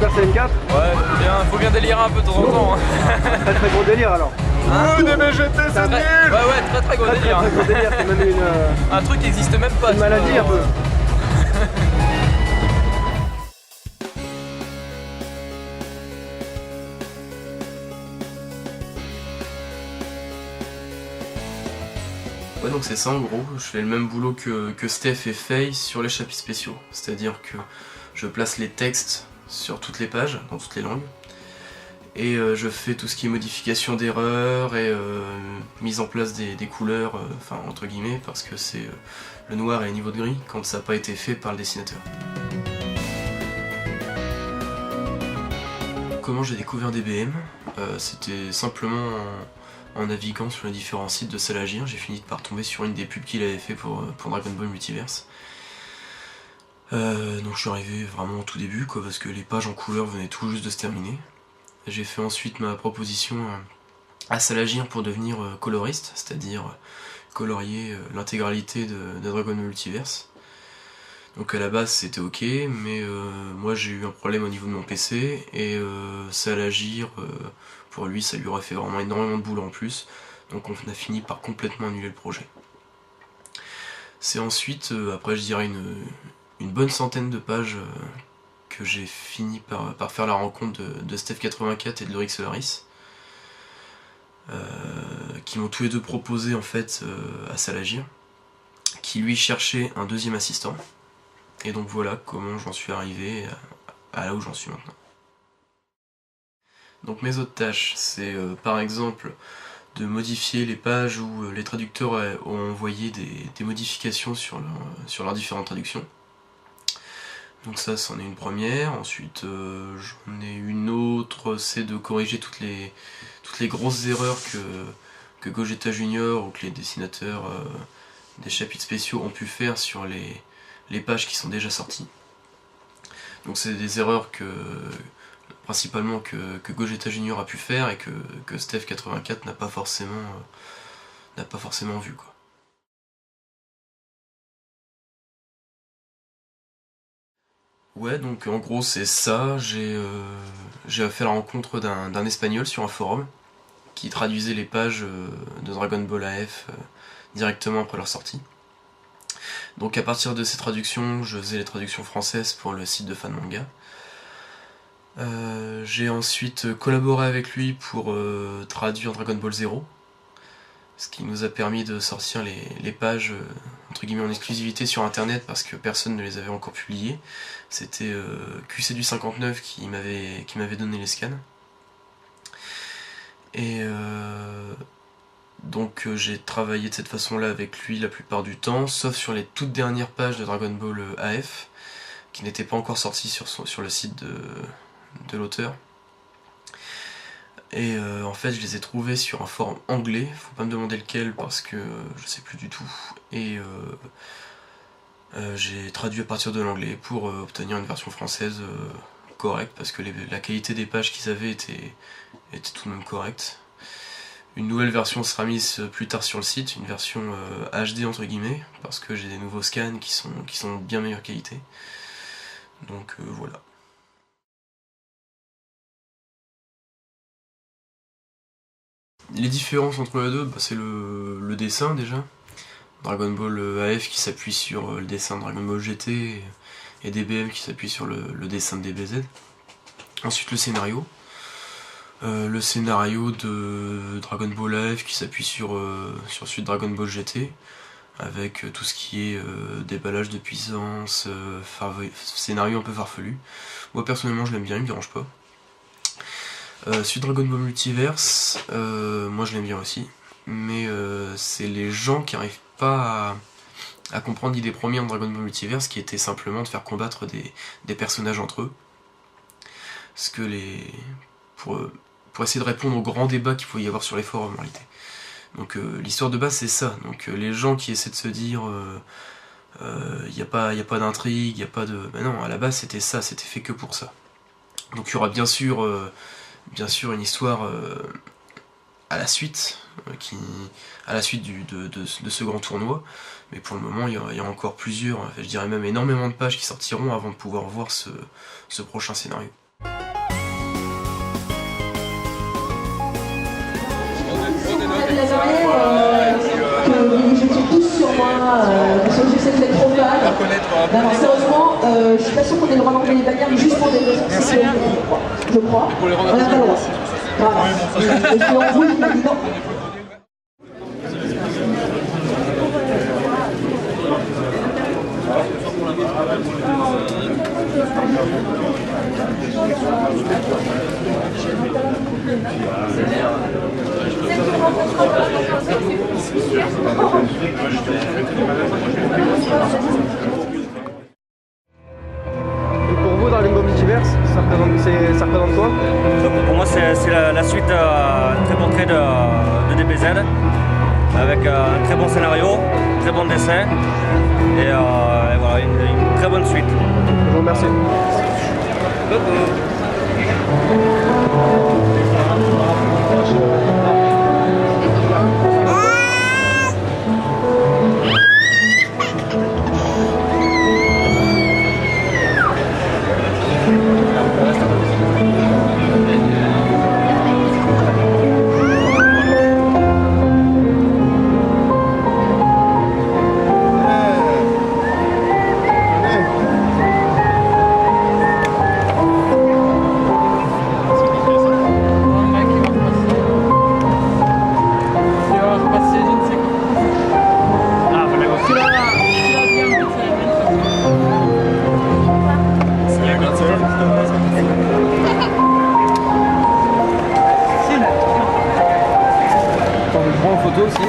faire CN4? Ouais, faut bien délirer un peu de temps en temps. Très très gros délire alors. Des BGT, c'est nul. Ouais, très gros délire. Très gros délire, c'est même un truc qui existe même pas. une maladie un peu. Ouais, donc c'est ça en gros, je fais le même boulot que Steph et Faye sur les chapitres spéciaux. C'est-à-dire que je place les textes sur toutes les pages, dans toutes les langues. Et je fais tout ce qui est modification d'erreurs et mise en place des couleurs, enfin entre guillemets, parce que c'est le noir et le niveau de gris quand ça n'a pas été fait par le dessinateur. Comment j'ai découvert DBM? C'était simplement en naviguant sur les différents sites de Salagir, j'ai fini par tomber sur une des pubs qu'il avait fait pour Dragon Ball Multiverse. Donc je suis arrivé vraiment au tout début, quoi, parce que les pages en couleur venaient tout juste de se terminer. J'ai fait ensuite ma proposition à Salagir pour devenir coloriste, c'est-à-dire colorier l'intégralité de Dragon Ball Multiverse. Donc à la base c'était ok, mais moi j'ai eu un problème au niveau de mon PC, et Salagir, pour lui ça lui aurait fait vraiment énormément de boulot en plus, donc on a fini par complètement annuler le projet. C'est ensuite, après je dirais une bonne centaine de pages, que j'ai fini par faire la rencontre de Steph84 et de Lorik Solaris, qui m'ont tous les deux proposé en fait à Salagir, qui lui cherchait un deuxième assistant. Et donc voilà comment j'en suis arrivé à là où j'en suis maintenant. Donc mes autres tâches, c'est par exemple de modifier les pages où les traducteurs ont envoyé des modifications sur leurs différentes traductions. Donc ça, c'en est une première. Ensuite, j'en ai une autre, c'est de corriger toutes les grosses erreurs que Gogeta Junior ou que les dessinateurs des chapitres spéciaux ont pu faire sur les pages qui sont déjà sorties. Donc c'est des erreurs principalement que Gogeta Junior a pu faire et que Steph84 n'a pas forcément vu, quoi. Ouais, donc en gros c'est ça, j'ai fait la rencontre d'un espagnol sur un forum qui traduisait les pages de Dragon Ball AF directement après leur sortie. Donc à partir de ces traductions, je faisais les traductions françaises pour le site de Fanmanga. J'ai ensuite collaboré avec lui pour traduire Dragon Ball Zero, ce qui nous a permis de sortir les pages entre guillemets en exclusivité sur internet parce que personne ne les avait encore publiées. C'était QC du 59 qui m'avait donné les scans. Et donc j'ai travaillé de cette façon-là avec lui la plupart du temps, sauf sur les toutes dernières pages de Dragon Ball AF, qui n'étaient pas encore sorties sur le site de l'auteur. Et en fait je les ai trouvés sur un forum anglais, faut pas me demander lequel parce que je sais plus du tout. Et j'ai traduit à partir de l'anglais pour obtenir une version française correcte, parce que la qualité des pages qu'ils avaient était tout de même correcte. Une nouvelle version sera mise plus tard sur le site, une version HD entre guillemets, parce que j'ai des nouveaux scans qui sont de bien meilleure qualité. Donc voilà. Les différences entre les deux, bah, c'est le dessin déjà. Dragon Ball AF qui s'appuie sur le dessin de Dragon Ball GT et DBM qui s'appuie sur le dessin de DBZ. Ensuite le scénario. Le scénario de Dragon Ball AF qui s'appuie sur celui de Dragon Ball GT, avec tout ce qui est déballage de puissance, scénario un peu farfelu. Moi personnellement je l'aime bien, il me dérange pas. Celui de Dragon Ball Multiverse, moi je l'aime bien aussi, mais c'est les gens qui n'arrivent pas à comprendre l'idée première de Dragon Ball Multiverse, qui était simplement de faire combattre des personnages entre eux. Parce que pour essayer de répondre aux grands débats qu'il pouvait y avoir sur les forums en réalité. Donc l'histoire de base c'est ça, donc les gens qui essaient de se dire y a pas d'intrigue, il y a pas de... Ben non, à la base c'était ça, c'était fait que pour ça. Donc il y aura bien sûr une histoire à la suite, de ce grand tournoi, mais pour le moment il y a encore plusieurs, je dirais même énormément de pages qui sortiront avant de pouvoir voir ce prochain scénario. Alors sérieusement, je suis pas sûre qu'on ait le droit d'enlever les bannières, mais juste pour des raisons de sécurité, je crois. On n'a pas le droit. Voilà. Et puis en rouge, il m'a dit non. Et pour vous, dans Lingo Multiverse, ça représente quoi? Pour moi, c'est la suite d'un très bon trait de DBZ, avec un très bon scénario, très bon dessin, et voilà, une très bonne suite. Je vous remercie. Je prends en photo aussi.